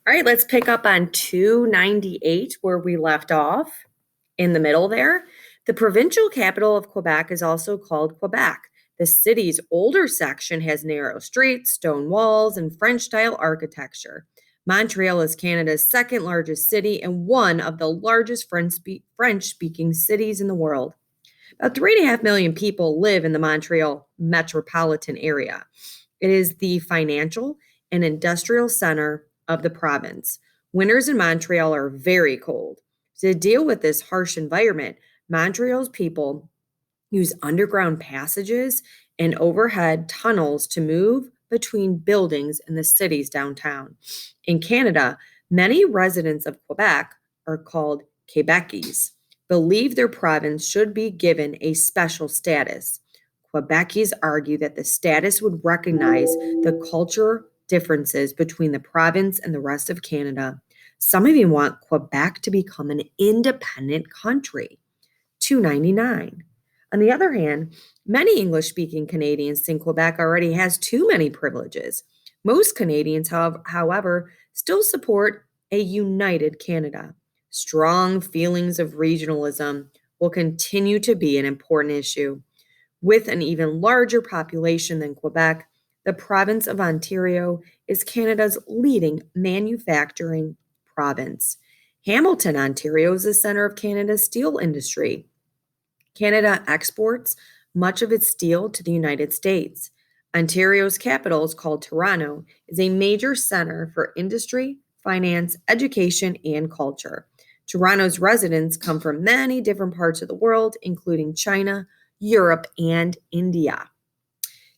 All right, let's pick up on 298 where we left off in the middle there. The provincial capital of Quebec is also called Quebec. The city's older section has narrow streets, stone walls, and French-style architecture. Montreal is Canada's second largest city and one of the largest French-speaking cities in the world. About 3.5 million people live in the Montreal metropolitan area. It is the financial and industrial center of the province. Winters in Montreal are very cold. To deal with this harsh environment, Montreal's people use underground passages and overhead tunnels to move between buildings in the city's downtown. In Canada, many residents of Quebec are called Quebecies, believe their province should be given a special status. Quebecies argue that the status would recognize the culture differences between the province and the rest of Canada. Some even want Quebec to become an independent country. 299. On the other hand, many English-speaking Canadians think Quebec already has too many privileges. Most Canadians, however, still support a united Canada. Strong feelings of regionalism will continue to be an important issue. With an even larger population than Quebec, the province of Ontario is Canada's leading manufacturing province. Hamilton, Ontario is the center of Canada's steel industry. Canada exports much of its steel to the United States. Ontario's capital is called Toronto, is a major center for industry, finance, education, and culture. Toronto's residents come from many different parts of the world, including China, Europe, and India.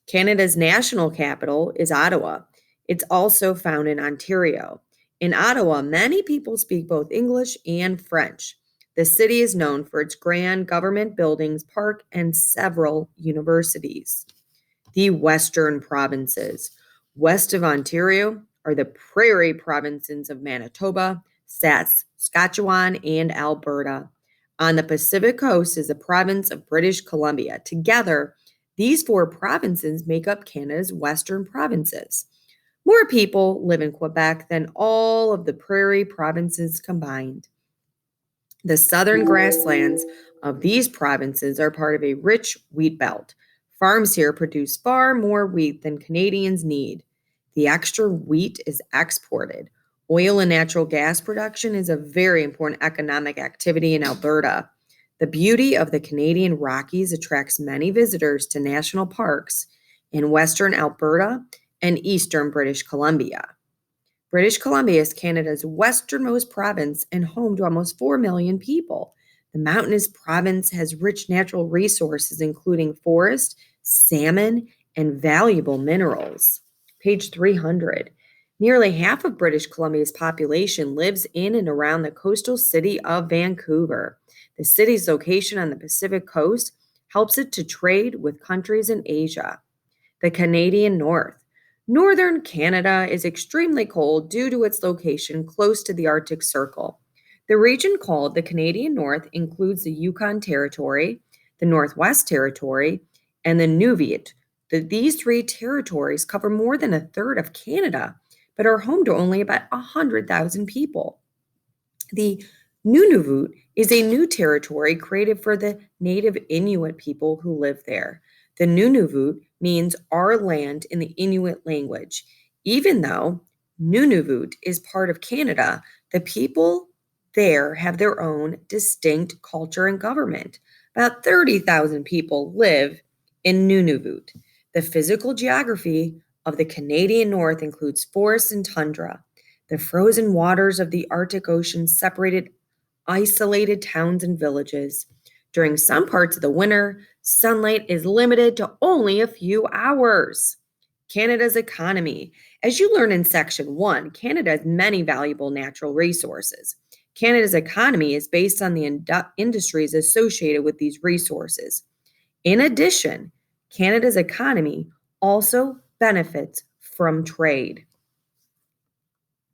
Canada's national capital is Ottawa. It's also found in Ontario. In Ottawa, many people speak both English and French. The city is known for its grand government buildings, park, and several universities. The Western provinces. West of Ontario are the prairie provinces of Manitoba, Saskatchewan, and Alberta. On the Pacific coast is the province of British Columbia. Together, these four provinces make up Canada's western provinces. More people live in Quebec than all of the prairie provinces combined. The southern grasslands of these provinces are part of a rich wheat belt. Farms here produce far more wheat than Canadians need. The extra wheat is exported. Oil and natural gas production is a very important economic activity in Alberta. The beauty of the Canadian Rockies attracts many visitors to national parks in western Alberta and eastern British Columbia. British Columbia is Canada's westernmost province and home to almost 4 million people. The mountainous province has rich natural resources, including forest, salmon, and valuable minerals. Page 300. Nearly half of British Columbia's population lives in and around the coastal city of Vancouver. The city's location on the Pacific coast helps it to trade with countries in Asia. The Canadian North. Northern Canada is extremely cold due to its location close to the Arctic Circle. The region called the Canadian North includes the Yukon Territory, the Northwest Territory, and the Nunavut. These three territories cover more than a third of Canada, but are home to only about 100,000 people. The Nunavut is a new territory created for the native Inuit people who live there. The Nunavut means our land in the Inuit language. Even though Nunavut is part of Canada, the people there have their own distinct culture and government. About 30,000 people live in Nunavut. The physical geography of the Canadian North includes forests and tundra. The frozen waters of the Arctic Ocean separated isolated towns and villages. During some parts of the winter, sunlight is limited to only a few hours. Canada's economy. As you learn in Section 1, Canada has many valuable natural resources. Canada's economy is based on the industries associated with these resources. In addition, Canada's economy also benefits from trade.